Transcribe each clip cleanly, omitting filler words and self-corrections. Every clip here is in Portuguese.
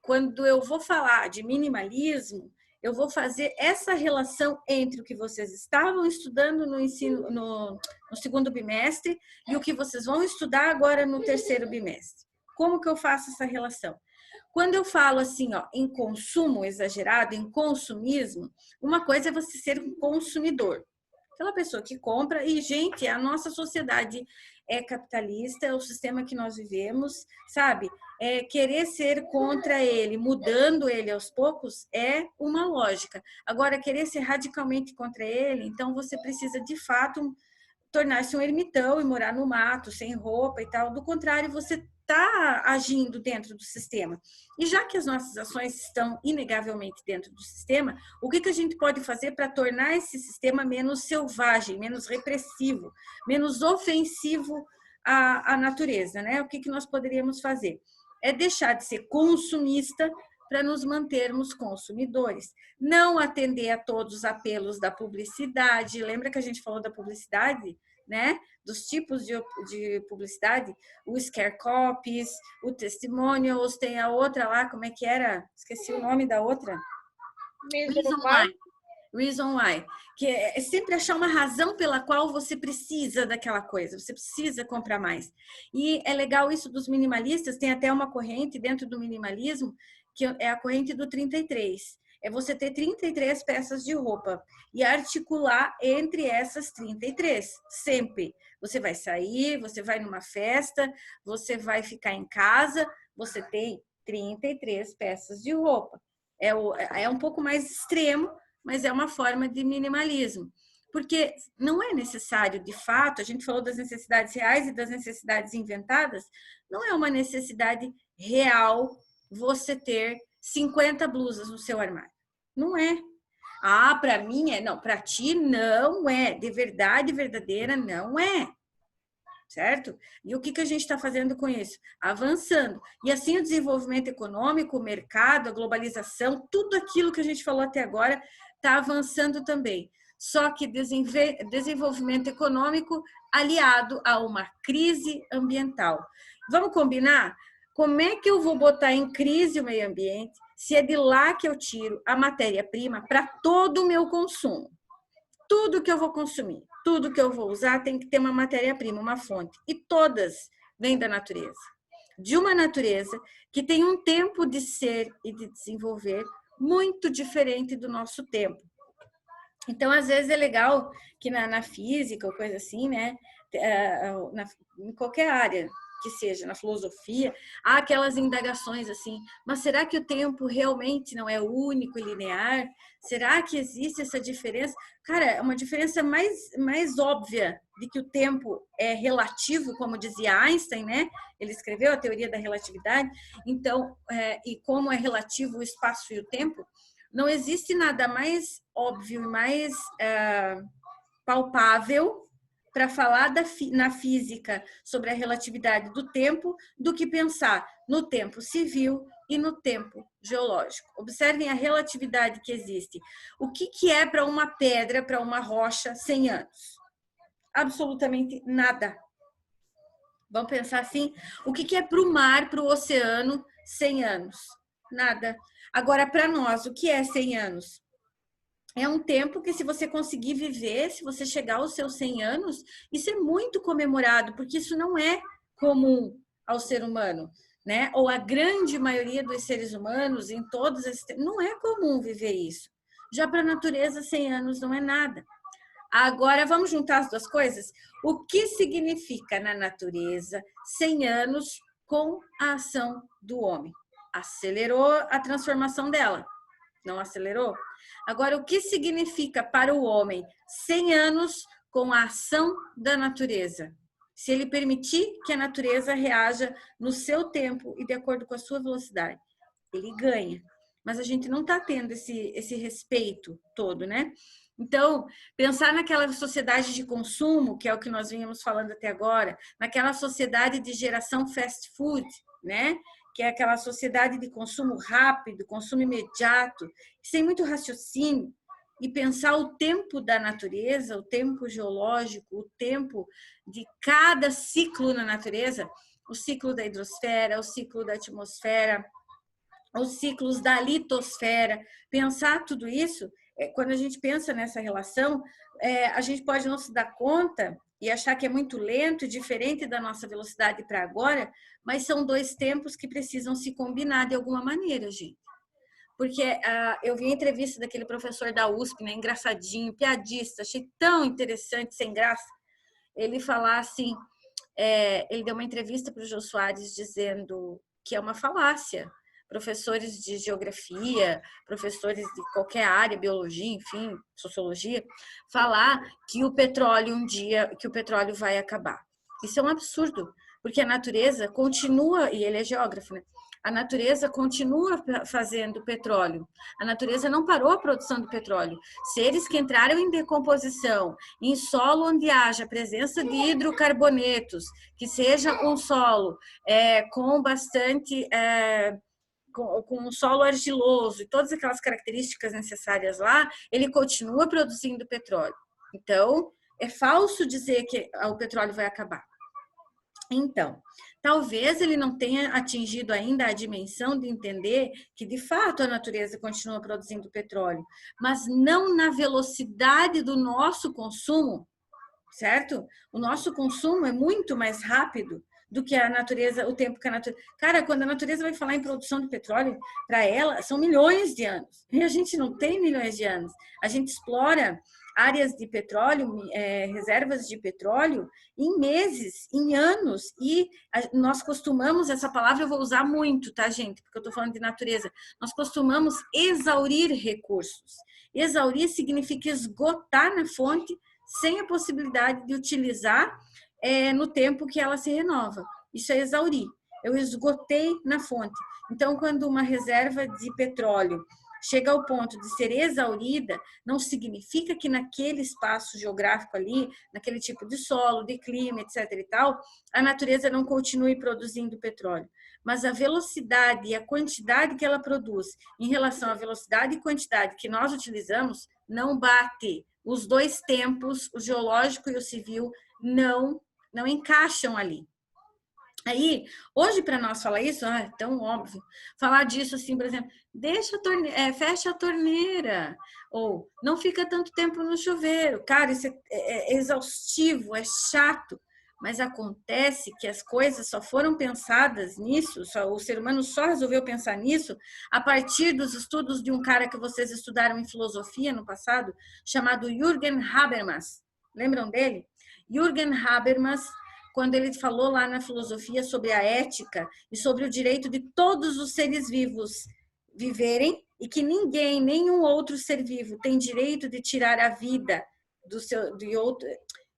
quando eu vou falar de minimalismo, eu vou fazer essa relação entre o que vocês estavam estudando no ensino, no segundo bimestre e o que vocês vão estudar agora no terceiro bimestre. Como que eu faço essa relação? Quando eu falo assim, ó, em consumo exagerado, em consumismo, uma coisa é você ser um consumidor. Aquela pessoa que compra, e, gente, a nossa sociedade é capitalista, é o sistema que nós vivemos, sabe? Querer ser contra ele, mudando ele aos poucos, é uma lógica. Agora, querer ser radicalmente contra ele, então você precisa, de fato, tornar-se um ermitão e morar no mato, sem roupa e tal. Do contrário, você está agindo dentro do sistema. E já que as nossas ações estão inegavelmente dentro do sistema, o que a gente pode fazer para tornar esse sistema menos selvagem, menos repressivo, menos ofensivo à natureza, né? O que nós poderíamos fazer? É deixar de ser consumista para nos mantermos consumidores. Não atender a todos os apelos da publicidade. Lembra que a gente falou da publicidade, né? Dos tipos de publicidade, o scare copies, o testimonials, tem a outra lá, como é que era? Esqueci o nome da outra. Reason Why. Reason Why. Que é sempre achar uma razão pela qual você precisa daquela coisa, você precisa comprar mais. E é legal isso dos minimalistas, tem até uma corrente dentro do minimalismo, que é a corrente do 33. É você ter 33 peças de roupa e articular entre essas 33, sempre. Você vai sair, você vai numa festa, você vai ficar em casa, você tem 33 peças de roupa. É um pouco mais extremo, mas é uma forma de minimalismo. Porque não é necessário, de fato, a gente falou das necessidades reais e das necessidades inventadas, não é uma necessidade real você ter 50 blusas no seu armário. Não é. Ah, para mim é. Não, para ti não é. De verdade verdadeira, não é. Certo? E o que a gente está fazendo com isso? Avançando. E assim o desenvolvimento econômico, o mercado, a globalização, tudo aquilo que a gente falou até agora está avançando também. Só que desenvolvimento econômico aliado a uma crise ambiental. Vamos combinar? Como é que eu vou botar em crise o meio ambiente se é de lá que eu tiro a matéria-prima para todo o meu consumo? Tudo que eu vou consumir, tudo que eu vou usar tem que ter uma matéria-prima, uma fonte. E todas vêm da natureza. De uma natureza que tem um tempo de ser e de desenvolver muito diferente do nosso tempo. Então, às vezes é legal que na física ou coisa assim, né? Em qualquer área que seja, na filosofia, há aquelas indagações assim, mas será que o tempo realmente não é único e linear? Será que existe essa diferença? Cara, é uma diferença mais óbvia de que o tempo é relativo, como dizia Einstein, né? Ele escreveu a teoria da relatividade. Então, e como é relativo o espaço e o tempo, não existe nada mais óbvio e mais palpável para falar na física sobre a relatividade do tempo do que pensar no tempo civil e no tempo geológico. Observem a relatividade que existe. O que é para uma pedra, para uma rocha, 100 anos? Absolutamente nada. Vamos pensar assim? O que é para o mar, para o oceano, 100 anos? Nada. Agora, para nós, o que é 100 anos? É um tempo que, se você conseguir viver, se você chegar aos seus 100 anos, isso é muito comemorado, porque isso não é comum ao ser humano, né? Ou a grande maioria dos seres humanos, em todos esses tempos, não é comum viver isso. Já para a natureza, 100 anos não é nada. Agora, vamos juntar as duas coisas? O que significa na natureza 100 anos com a ação do homem? Acelerou a transformação dela, não acelerou? Agora, o que significa para o homem 100 anos com a ação da natureza? Se ele permitir que a natureza reaja no seu tempo e de acordo com a sua velocidade, ele ganha. Mas a gente não está tendo esse respeito todo, né? Então, pensar naquela sociedade de consumo, que é o que nós vínhamos falando até agora, naquela sociedade de geração fast food, né? Que é aquela sociedade de consumo rápido, consumo imediato, sem muito raciocínio, e pensar o tempo da natureza, o tempo geológico, o tempo de cada ciclo na natureza, o ciclo da hidrosfera, o ciclo da atmosfera, os ciclos da litosfera, pensar tudo isso, quando a gente pensa nessa relação, a gente pode não se dar conta e achar que é muito lento e diferente da nossa velocidade para agora, mas são dois tempos que precisam se combinar de alguma maneira, gente. Porque eu vi a entrevista daquele professor da USP, né, engraçadinho, piadista, achei tão interessante, sem graça, ele falar assim, ele deu uma entrevista para o Jô Soares dizendo que é uma falácia. Professores de geografia, professores de qualquer área, biologia, enfim, sociologia, falar que o petróleo um dia, que o petróleo vai acabar. Isso é um absurdo, porque a natureza continua, e ele é geógrafo, né? A natureza continua fazendo petróleo. A natureza não parou a produção do petróleo. Seres que entraram em decomposição, em solo onde haja presença de hidrocarbonetos, que seja um solo com bastante com um solo argiloso e todas aquelas características necessárias lá, ele continua produzindo petróleo. Então, é falso dizer que o petróleo vai acabar. Então, talvez ele não tenha atingido ainda a dimensão de entender que, de fato, a natureza continua produzindo petróleo, mas não na velocidade do nosso consumo, certo? O nosso consumo é muito mais rápido do que a natureza, o tempo que a natureza... Cara, quando a natureza vai falar em produção de petróleo, para ela, são milhões de anos. E a gente não tem milhões de anos. A gente explora áreas de petróleo, reservas de petróleo, em meses, em anos. E nós costumamos, essa palavra eu vou usar muito, tá, gente? Porque eu estou falando de natureza. Nós costumamos exaurir recursos. Exaurir significa esgotar na fonte sem a possibilidade de utilizar no tempo que ela se renova. Isso é exaurir. Eu esgotei na fonte. Então, quando uma reserva de petróleo chega ao ponto de ser exaurida, não significa que naquele espaço geográfico ali, naquele tipo de solo, de clima, etc. e tal, a natureza não continue produzindo petróleo. Mas a velocidade e a quantidade que ela produz em relação à velocidade e quantidade que nós utilizamos não bate. Os dois tempos, o geológico e o civil, não encaixam ali. Aí, hoje, para nós falar isso, é tão óbvio. Falar disso assim, por exemplo, fecha a torneira, ou não fica tanto tempo no chuveiro. Cara, isso é exaustivo, é chato, mas acontece que as coisas só foram pensadas nisso, o ser humano só resolveu pensar nisso a partir dos estudos de um cara que vocês estudaram em filosofia no passado, chamado Jürgen Habermas. Lembram dele? Jürgen Habermas, quando ele falou lá na filosofia sobre a ética e sobre o direito de todos os seres vivos viverem e que ninguém, nenhum outro ser vivo tem direito de tirar a vida de outro,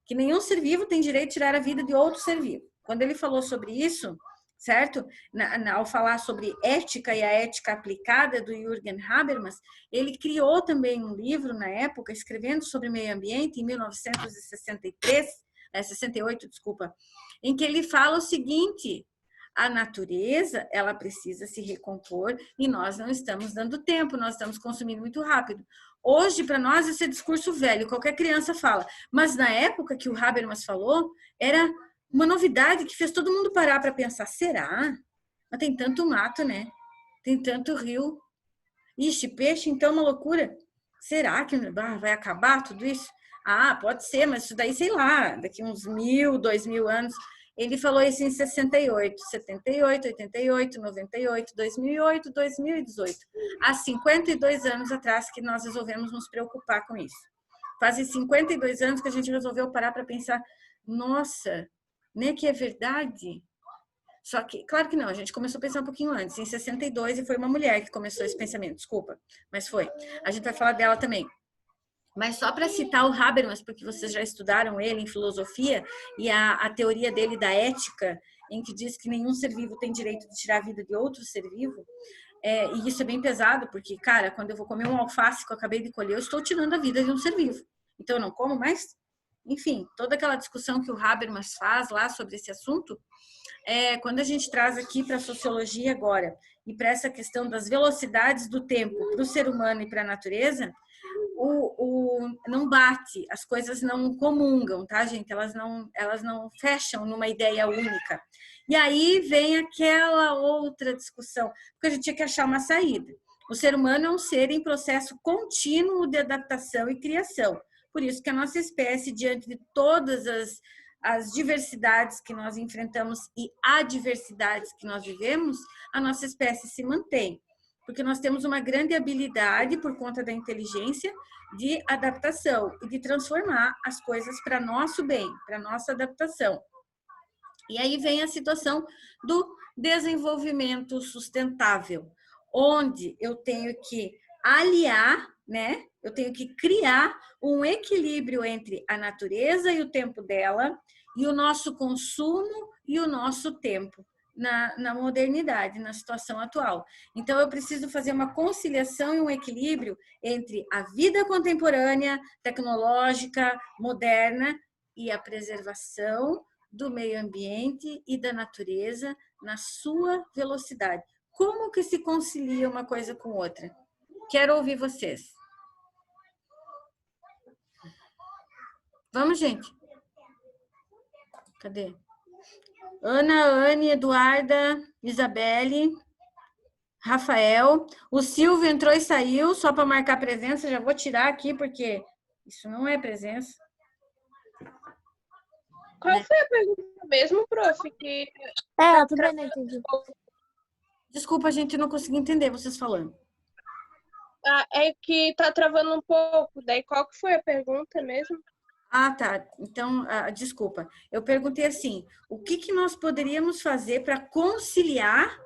que nenhum ser vivo tem direito de tirar a vida de outro ser vivo. Quando ele falou sobre isso, certo? Ao falar sobre ética e a ética aplicada do Jürgen Habermas, ele criou também um livro na época, escrevendo sobre meio ambiente, em 1968, desculpa, em que ele fala o seguinte: a natureza, ela precisa se recompor e nós não estamos dando tempo, nós estamos consumindo muito rápido. Hoje, para nós, esse é discurso velho, qualquer criança fala, mas na época que o Habermas falou, era uma novidade que fez todo mundo parar para pensar, será? Mas tem tanto mato, né? Tem tanto rio. Ixi, peixe, então, uma loucura. Será que vai acabar tudo isso? Ah, pode ser, mas isso daí, sei lá, daqui uns 1000, 2000 anos. Ele falou isso em 68, 78, 88, 98, 2008, 2018. Há 52 anos atrás que nós resolvemos nos preocupar com isso. Fazem 52 anos que a gente resolveu parar para pensar, nossa, né, que é verdade? Só que, claro que não, a gente começou a pensar um pouquinho antes, em 62, e foi uma mulher que começou esse pensamento, desculpa, mas foi. A gente vai falar dela também. Mas só para citar o Habermas, porque vocês já estudaram ele em filosofia, e a teoria dele da ética, em que diz que nenhum ser vivo tem direito de tirar a vida de outro ser vivo, e isso é bem pesado, porque, cara, quando eu vou comer um alface que eu acabei de colher, eu estou tirando a vida de um ser vivo. Então, eu não como mais? Enfim, toda aquela discussão que o Habermas faz lá sobre esse assunto, quando a gente traz aqui para a sociologia agora, e para essa questão das velocidades do tempo para o ser humano e para a natureza, não bate, as coisas não comungam, tá, gente? Elas não fecham numa ideia única. E aí vem aquela outra discussão, porque a gente tinha que achar uma saída. O ser humano é um ser em processo contínuo de adaptação e criação. Por isso que a nossa espécie, diante de todas as diversidades que nós enfrentamos e adversidades que nós vivemos, a nossa espécie se mantém. Porque nós temos uma grande habilidade, por conta da inteligência, de adaptação e de transformar as coisas para nosso bem, para nossa adaptação. E aí vem a situação do desenvolvimento sustentável, onde eu tenho que aliar, né? Eu tenho que criar um equilíbrio entre a natureza e o tempo dela, e o nosso consumo e o nosso tempo na modernidade, na situação atual. Então, eu preciso fazer uma conciliação e um equilíbrio entre a vida contemporânea, tecnológica, moderna, e a preservação do meio ambiente e da natureza na sua velocidade. Como que se concilia uma coisa com outra? Quero ouvir vocês. Vamos, gente. Cadê? Ana, Anne, Eduarda, Isabelle, Rafael. O Silvio entrou e saiu só para marcar presença. Já vou tirar aqui porque isso não é presença. Qual foi a pergunta mesmo, prof? Eu também não entendi. Desculpa, a gente não consegui entender vocês falando. É que tá travando um pouco. Daí, qual que foi a pergunta mesmo? Ah, tá. Então, desculpa. Eu perguntei assim, o que nós poderíamos fazer para conciliar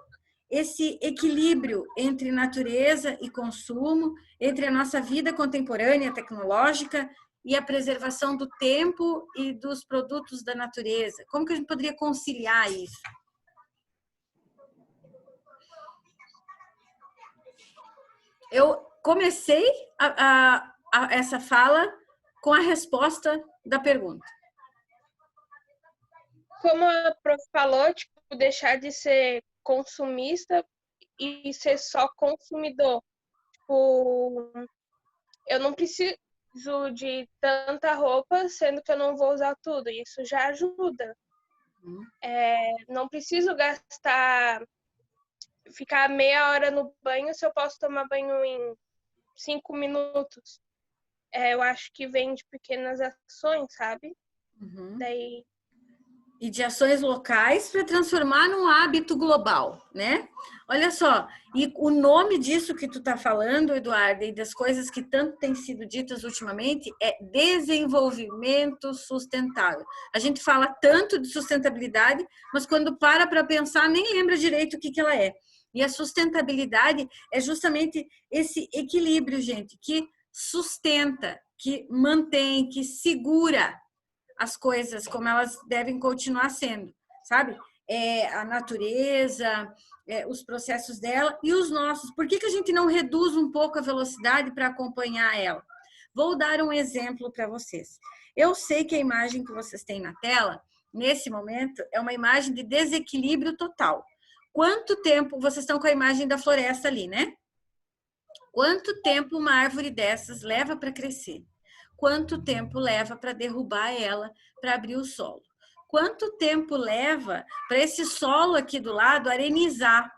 esse equilíbrio entre natureza e consumo, entre a nossa vida contemporânea, tecnológica, e a preservação do tempo e dos produtos da natureza? Como que a gente poderia conciliar isso? Eu comecei essa fala com a resposta da pergunta. Como a prof falou, tipo, deixar de ser consumista e ser só consumidor. Tipo, eu não preciso de tanta roupa, sendo que eu não vou usar tudo. Isso já ajuda. Não preciso ficar meia hora no banho se eu posso tomar banho em 5 minutos. Eu acho que vem de pequenas ações, sabe? Daí... E de ações locais para transformar num hábito global, né? Olha só, e o nome disso que tu tá falando, Eduardo, e das coisas que tanto têm sido ditas ultimamente, é desenvolvimento sustentável. A gente fala tanto de sustentabilidade, mas quando para pensar, nem lembra direito o que ela é. E a sustentabilidade é justamente esse equilíbrio, gente, que sustenta, que mantém, que segura as coisas como elas devem continuar sendo, sabe? A natureza, os processos dela e os nossos. Por que a gente não reduz um pouco a velocidade para acompanhar ela? Vou dar um exemplo para vocês. Eu sei que a imagem que vocês têm na tela, nesse momento, é uma imagem de desequilíbrio total. Quanto tempo, vocês estão com a imagem da floresta ali, né? Quanto tempo uma árvore dessas leva para crescer? Quanto tempo leva para derrubar ela, para abrir o solo? Quanto tempo leva para esse solo aqui do lado arenizar?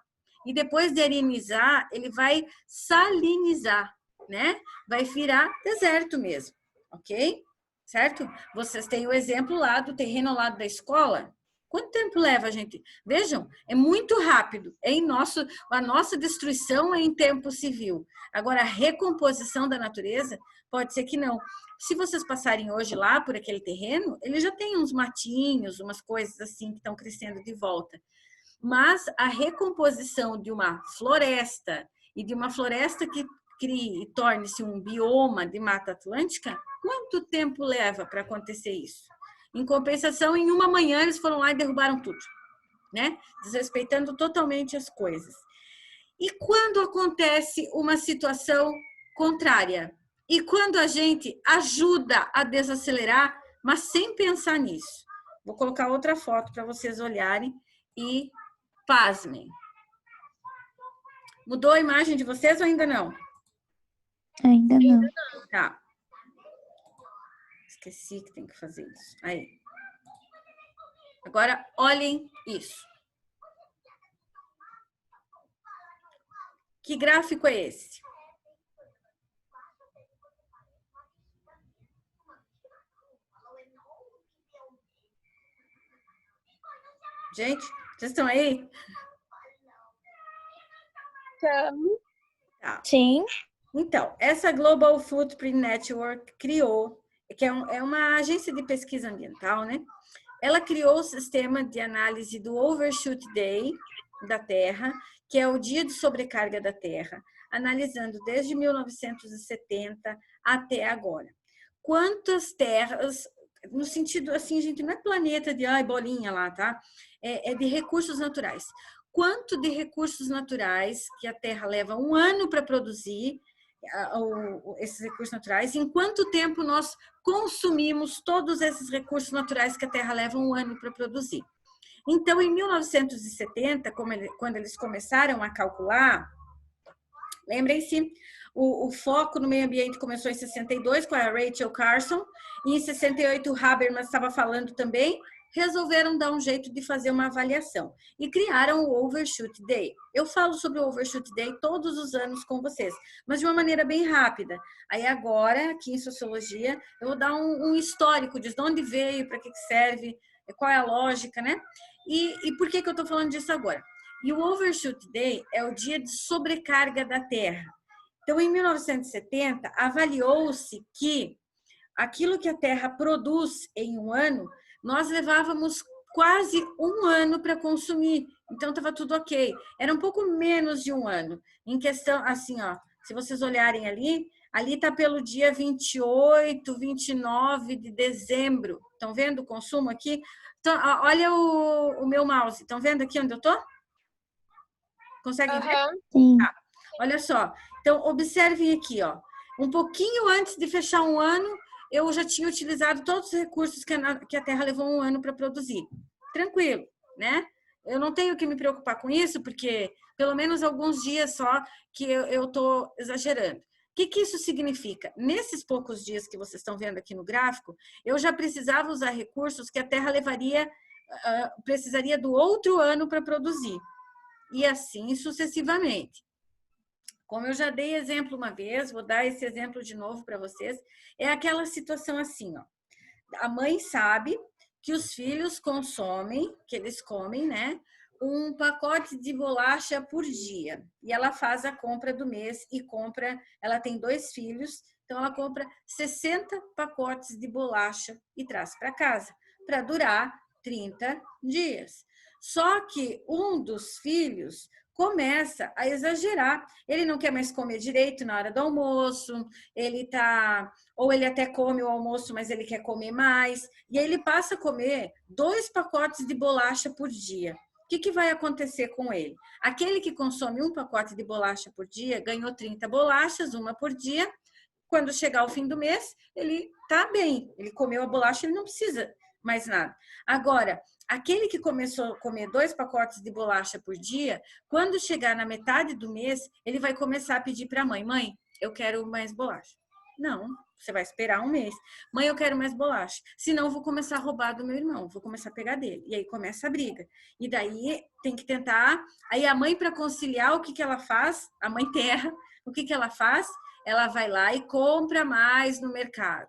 E depois de arenizar, ele vai salinizar, né? Vai virar deserto mesmo, ok? Certo? Vocês têm o exemplo lá do terreno ao lado da escola. Quanto tempo leva, gente? Vejam, é muito rápido. A nossa destruição é em tempo civil. Agora, a recomposição da natureza pode ser que não. Se vocês passarem hoje lá por aquele terreno, ele já tem uns matinhos, umas coisas assim que estão crescendo de volta. Mas a recomposição de uma floresta e de uma floresta que crie e torne-se um bioma de Mata Atlântica, quanto tempo leva para acontecer isso? Em compensação, em uma manhã eles foram lá e derrubaram tudo, né? Desrespeitando totalmente as coisas. E quando acontece uma situação contrária? E quando a gente ajuda a desacelerar, mas sem pensar nisso? Vou colocar outra foto para vocês olharem e pasmem. Mudou a imagem de vocês ou ainda não? Ainda não. Tá. Esqueci que tem que fazer isso. Aí. Agora, olhem isso. Que gráfico é esse? Gente, vocês estão aí? Tá. Sim. Então, essa Global Footprint Network criou, que é uma agência de pesquisa ambiental, né? Ela criou o sistema de análise do Overshoot Day da Terra, que é o dia de sobrecarga da Terra, analisando desde 1970 até agora. Quantas terras, no sentido assim, gente, não é planeta de bolinha lá, tá? É de recursos naturais. Quanto de recursos naturais que a Terra leva um ano para produzir, esses recursos naturais, em quanto tempo nós consumimos todos esses recursos naturais que a Terra leva um ano para produzir. Então, em 1970, quando eles começaram a calcular, lembrem-se, o foco no meio ambiente começou em 62 com a Rachel Carson, e em 68 o Habermas estava falando também, resolveram dar um jeito de fazer uma avaliação e criaram o Overshoot Day. Eu falo sobre o Overshoot Day todos os anos com vocês, mas de uma maneira bem rápida. Aí agora, aqui em Sociologia, eu vou dar um histórico de onde veio, para que serve, qual é a lógica, né? E por que eu estou falando disso agora? E o Overshoot Day é o dia de sobrecarga da Terra. Então, em 1970, avaliou-se que aquilo que a Terra produz em um ano, nós levávamos quase um ano para consumir. Então, estava tudo ok. Era um pouco menos de um ano. Em questão, assim, ó, se vocês olharem ali está pelo dia 28, 29 de dezembro. Estão vendo o consumo aqui? Então, olha o meu mouse. Estão vendo aqui onde eu estou? Conseguem ver? Sim. Tá. Olha só. Então, observem aqui, ó. Um pouquinho antes de fechar um ano, eu já tinha utilizado todos os recursos que a Terra levou um ano para produzir. Tranquilo, né? Eu não tenho que me preocupar com isso, porque pelo menos alguns dias só que eu estou exagerando. O que isso significa? Nesses poucos dias que vocês estão vendo aqui no gráfico, eu já precisava usar recursos que a Terra precisaria do outro ano para produzir. E assim sucessivamente. Como eu já dei exemplo uma vez, vou dar esse exemplo de novo para vocês, é aquela situação assim, ó. A mãe sabe que os filhos consomem, que eles comem, né, um pacote de bolacha por dia. E ela faz a compra do mês e ela tem 2 filhos, então ela compra 60 pacotes de bolacha e traz para casa, para durar 30 dias. Só que um dos filhos começa a exagerar. Ele não quer mais comer direito na hora do almoço, ou ele até come o almoço, mas ele quer comer mais, e aí ele passa a comer 2 pacotes de bolacha por dia. O que vai acontecer com ele? Aquele que consome um pacote de bolacha por dia, ganhou 30 bolachas, uma por dia. Quando chegar o fim do mês, ele tá bem, ele comeu a bolacha, ele não precisa mais nada. Agora, aquele que começou a comer 2 pacotes de bolacha por dia, quando chegar na metade do mês, ele vai começar a pedir para a mãe: mãe, eu quero mais bolacha. Não, você vai esperar um mês. Mãe, eu quero mais bolacha. Senão, eu vou começar a roubar do meu irmão, vou começar a pegar dele. E aí começa a briga. E daí tem que tentar. Aí a mãe, para conciliar, o que ela faz? A mãe terra, o que ela faz? Ela vai lá e compra mais no mercado.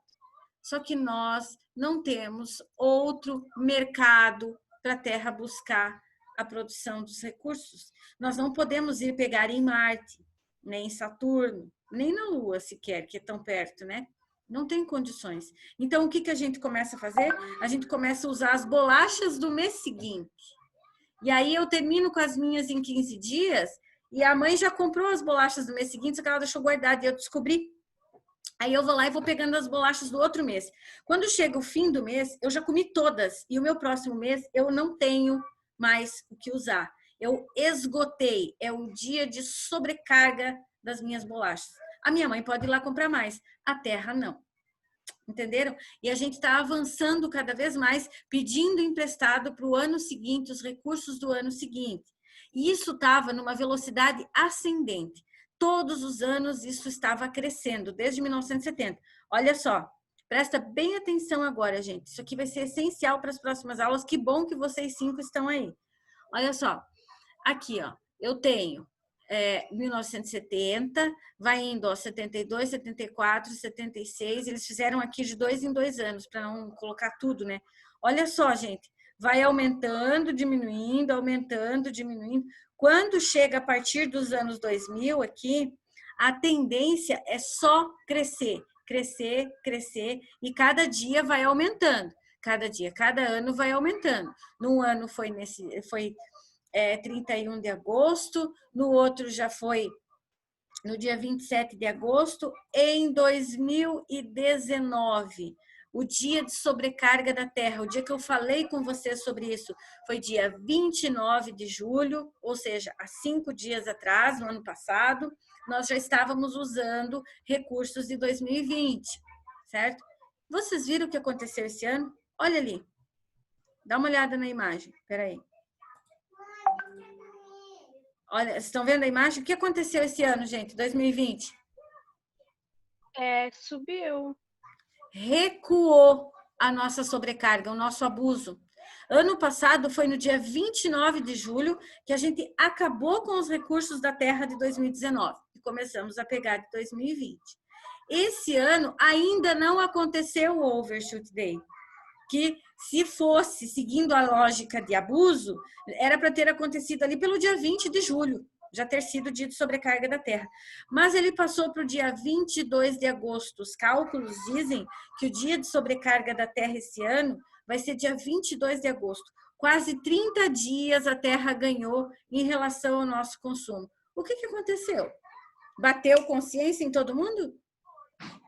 Só que nós não temos outro mercado para a Terra buscar a produção dos recursos. Nós não podemos ir pegar em Marte, nem em Saturno, nem na Lua sequer, que é tão perto, né? Não tem condições. Então, o que a gente começa a fazer? A gente começa a usar as bolachas do mês seguinte. E aí eu termino com as minhas em 15 dias e a mãe já comprou as bolachas do mês seguinte, só que ela deixou guardada e eu descobri. Aí eu vou lá e vou pegando as bolachas do outro mês. Quando chega o fim do mês, eu já comi todas. E o meu próximo mês, eu não tenho mais o que usar. Eu esgotei. É o dia de sobrecarga das minhas bolachas. A minha mãe pode ir lá comprar mais. A Terra, não. Entenderam? E a gente está avançando cada vez mais, pedindo emprestado para o ano seguinte, os recursos do ano seguinte. E isso estava numa velocidade ascendente. todos os anos isso estava crescendo, desde 1970. Olha só, presta bem atenção agora, gente. Isso aqui vai ser essencial para as próximas aulas. Que bom que vocês 5 estão aí. Olha só, aqui, ó, eu tenho 1970, vai indo, ó, 72, 74, 76. Eles fizeram aqui de 2 em 2 anos, para não colocar tudo, né? Olha só, gente, vai aumentando, diminuindo, aumentando, diminuindo. Quando chega a partir dos anos 2000 aqui, a tendência é só crescer, crescer, crescer, e cada dia vai aumentando. Cada dia, cada ano vai aumentando. Num ano foi 31 de agosto, no outro já foi no dia 27 de agosto. Em 2019, o dia de sobrecarga da Terra, o dia que eu falei com você sobre isso, foi dia 29 de julho, ou seja, há 5 dias atrás, no ano passado, nós já estávamos usando recursos de 2020, certo? Vocês viram o que aconteceu esse ano? Olha ali, dá uma olhada na imagem, peraí. Olha, vocês estão vendo a imagem? O que aconteceu esse ano, gente, 2020? Subiu. Recuou a nossa sobrecarga, o nosso abuso. Ano passado foi no dia 29 de julho que a gente acabou com os recursos da Terra de 2019 e começamos a pegar de 2020. Esse ano ainda não aconteceu o Overshoot Day, que se fosse seguindo a lógica de abuso, era para ter acontecido ali pelo dia 20 de julho, já ter sido dia de sobrecarga da Terra. Mas ele passou para o dia 22 de agosto. Os cálculos dizem que o dia de sobrecarga da Terra esse ano vai ser dia 22 de agosto. Quase 30 dias a Terra ganhou em relação ao nosso consumo. O que aconteceu? Bateu consciência em todo mundo?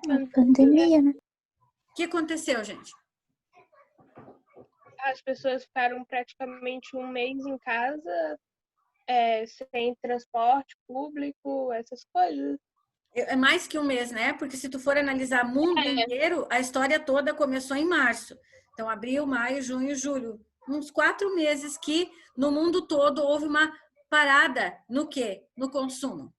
A pandemia, né? O que aconteceu, gente? As pessoas ficaram praticamente um mês em casa, sem transporte público, essas coisas. É mais que um mês, né? Porque se tu for analisar o mundo inteiro, a história toda começou em março. Então, abril, maio, junho, julho. Uns 4 meses que no mundo todo houve uma parada no quê? No consumo.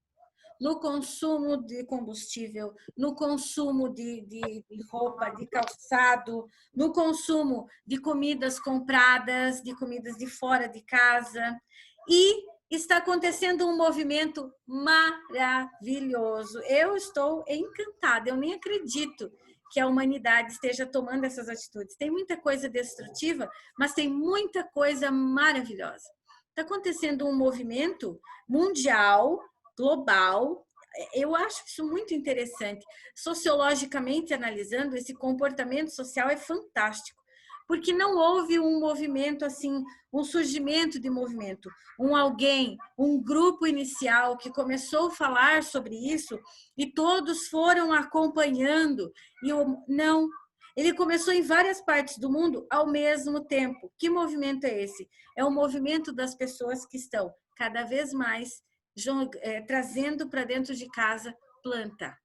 No consumo de combustível, no consumo de roupa, de calçado, no consumo de comidas compradas, de comidas de fora de casa. E está acontecendo um movimento maravilhoso. Eu estou encantada, eu nem acredito que a humanidade esteja tomando essas atitudes. Tem muita coisa destrutiva, mas tem muita coisa maravilhosa. Está acontecendo um movimento mundial, global. Eu acho isso muito interessante. Sociologicamente analisando, esse comportamento social é fantástico, porque não houve um movimento assim, um surgimento de movimento, um grupo inicial que começou a falar sobre isso e todos foram acompanhando. Não, ele começou em várias partes do mundo ao mesmo tempo. Que movimento é esse? É o movimento das pessoas que estão cada vez mais trazendo para dentro de casa planta.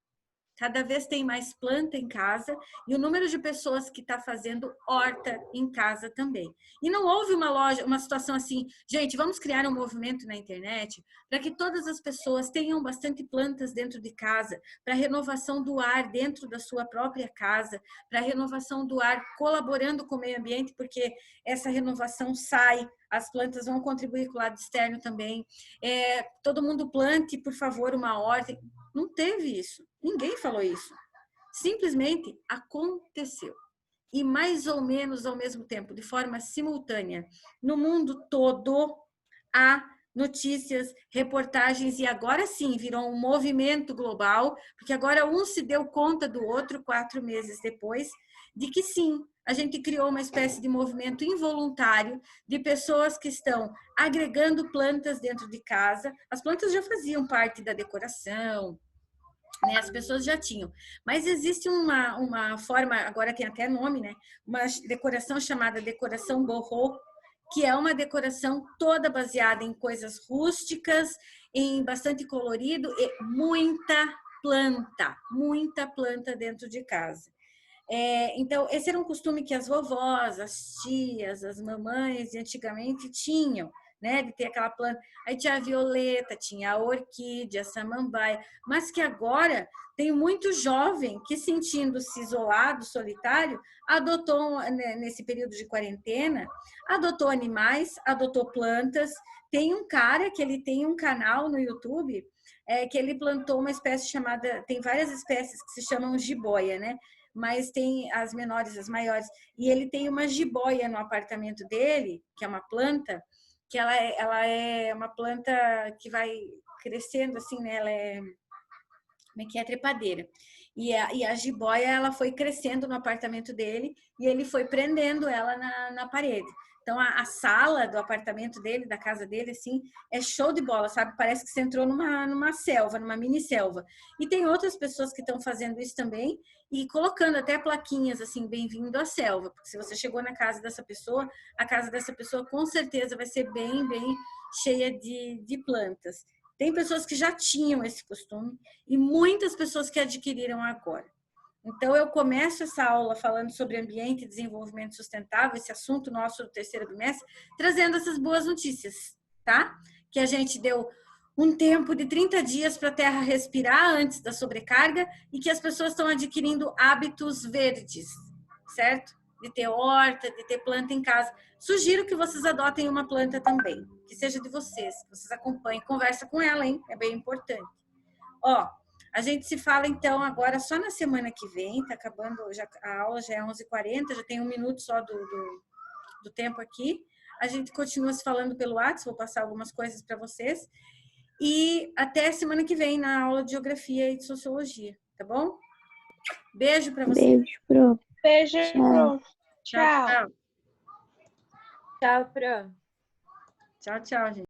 Cada vez tem mais planta em casa e o número de pessoas que está fazendo horta em casa também. E não houve uma situação assim, gente, vamos criar um movimento na internet para que todas as pessoas tenham bastante plantas dentro de casa, para a renovação do ar dentro da sua própria casa, para a renovação do ar colaborando com o meio ambiente, porque essa renovação sai, as plantas vão contribuir com o lado externo também. Todo mundo plante, por favor, uma horta. Não teve isso. Ninguém falou isso. Simplesmente aconteceu. E mais ou menos ao mesmo tempo, de forma simultânea, no mundo todo, há notícias, reportagens, e agora sim virou um movimento global, porque agora um se deu conta do outro 4 meses depois, de que sim, a gente criou uma espécie de movimento involuntário de pessoas que estão agregando plantas dentro de casa. As plantas já faziam parte da decoração, né? As pessoas já tinham. Mas existe uma forma, agora tem até nome, né? Uma decoração chamada decoração boho, que é uma decoração toda baseada em coisas rústicas, em bastante colorido e muita planta dentro de casa. Então, esse era um costume que as vovós, as tias, as mamães de antigamente tinham, né? De ter aquela planta. Aí tinha a violeta, tinha a orquídea, a samambaia, mas que agora tem muito jovem que, sentindo-se isolado, solitário, adotou, nesse período de quarentena, adotou animais, adotou plantas. Tem um cara que ele tem um canal no YouTube que ele plantou uma espécie chamada, tem várias espécies que se chamam jiboia, né? Mas tem as menores, as maiores. E ele tem uma jiboia no apartamento dele, que é uma planta, que ela é uma planta que vai crescendo assim, né? Ela é, como é que é? Trepadeira. E a jiboia, ela foi crescendo no apartamento dele e ele foi prendendo ela na parede. Então, a sala do apartamento dele, da casa dele, assim, é show de bola, sabe? Parece que você entrou numa selva, numa mini selva. E tem outras pessoas que estão fazendo isso também e colocando até plaquinhas, assim, bem-vindo à selva. Porque se você chegou na casa dessa pessoa, a casa dessa pessoa com certeza vai ser bem, bem cheia de plantas. Tem pessoas que já tinham esse costume e muitas pessoas que adquiriram agora. Então, eu começo essa aula falando sobre ambiente e desenvolvimento sustentável, esse assunto nosso do terceiro bimestre, trazendo essas boas notícias, tá? Que a gente deu um tempo de 30 dias para a Terra respirar antes da sobrecarga e que as pessoas estão adquirindo hábitos verdes, certo? De ter horta, de ter planta em casa. Sugiro que vocês adotem uma planta também, que seja de vocês, que vocês acompanhem, conversa com ela, hein? É bem importante. Ó, a gente se fala, então, agora só na semana que vem, tá acabando, a aula já é 11h40, já tem 1 minuto só do tempo aqui. A gente continua se falando pelo WhatsApp, vou passar algumas coisas para vocês. E até semana que vem na aula de Geografia e de Sociologia, tá bom? Beijo para vocês. Beijo, Pro. Beijo, Tchau. Pro. Tchau. Tchau, Tchau, Pro. tchau, tchau, gente.